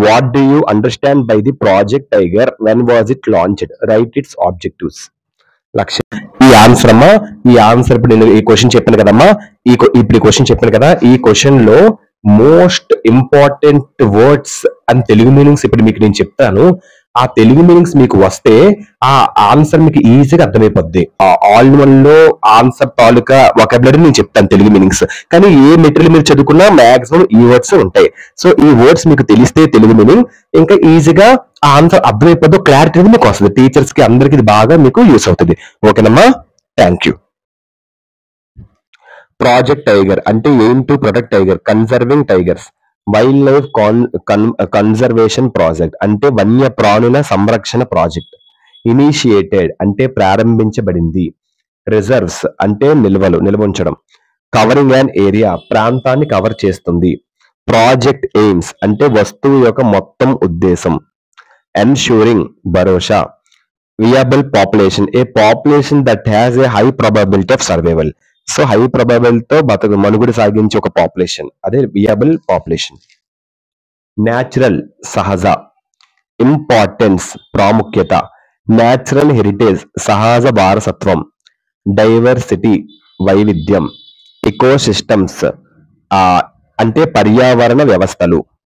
What do you understand by the project tiger, when was it launched, right it's objectives. లక్ష్యం. ఈ answer అమ్మా, ఈ answer ఇప్పుడు నేను ఈ క్వశ్చన్ చెప్పాను కదమ్మా, ఇప్పుడు ఈ క్వశ్చన్ చెప్పాను కదా, ఈ క్వశ్చన్ లో most important words and Telugu meanings ఇప్పుడు మీకు నేను చెప్తాను. ఆ తెలుగు మీనింగ్స్ మీకు వస్తే ఆ ఆన్సర్ మీకు ఈజీగా అర్థమైపోద్ది. ఆల్ వన్ లో ఆన్సర్ తాలూకా వొకాబులరీ నేను చెప్తాను తెలుగు మీనింగ్స్. కానీ ఏ మెటీరియల్ మీరు చదువుకున్నా మాక్సిమం ఈ వర్డ్స్ ఉంటాయి. సో ఈ వర్డ్స్ మీకు తెలిస్తే తెలుగు మీనింగ్ ఇంకా ఈజీగా ఆ ఆన్సర్ అర్థమైపోద్దు, క్లారిటీ అనేది మీకు వస్తుంది. టీచర్స్ కి అందరికి ఇది బాగా మీకు యూస్ అవుతుంది. ఓకేనమ్మా, థ్యాంక్ యూ. ప్రాజెక్ట్ టైగర్ అంటే aim to protect tiger, conserving tigers. Wild life conservation project అంటే వన్య ప్రాణుల సంరక్షణ ప్రాజెక్ట్. ఇనిషియేటెడ్ అంటే ప్రారంభించబడింది. రిజర్వ్స్ అంటే నిల్వ ఉంచడం. కవరింగ్ అన్ ఏరియా ప్రాంతాన్ని కవర్ చేస్తుంది. ప్రాజెక్ట్ ఎయిమ్స్ అంటే వస్తువు యొక్క మొత్తం ఉద్దేశం. ఎన్ష్యూరింగ్ భరోసా. Viable population a population that has a high probability of survival. So high ప్రాబబిలిటీతో మనుగడ సాగించే ఒక పాపులేషన్, అదే వియబుల్ పాపులేషన్. న్యాచురల్ సహజ. ఇంపార్టెన్స్ ప్రాముఖ్యత. న్యాచురల్ హెరిటేజ్ సహజ వారసత్వం. డైవర్సిటీ వైవిధ్యం. ఇకోసిస్టమ్స్ అంటే పర్యావరణ వ్యవస్థలు.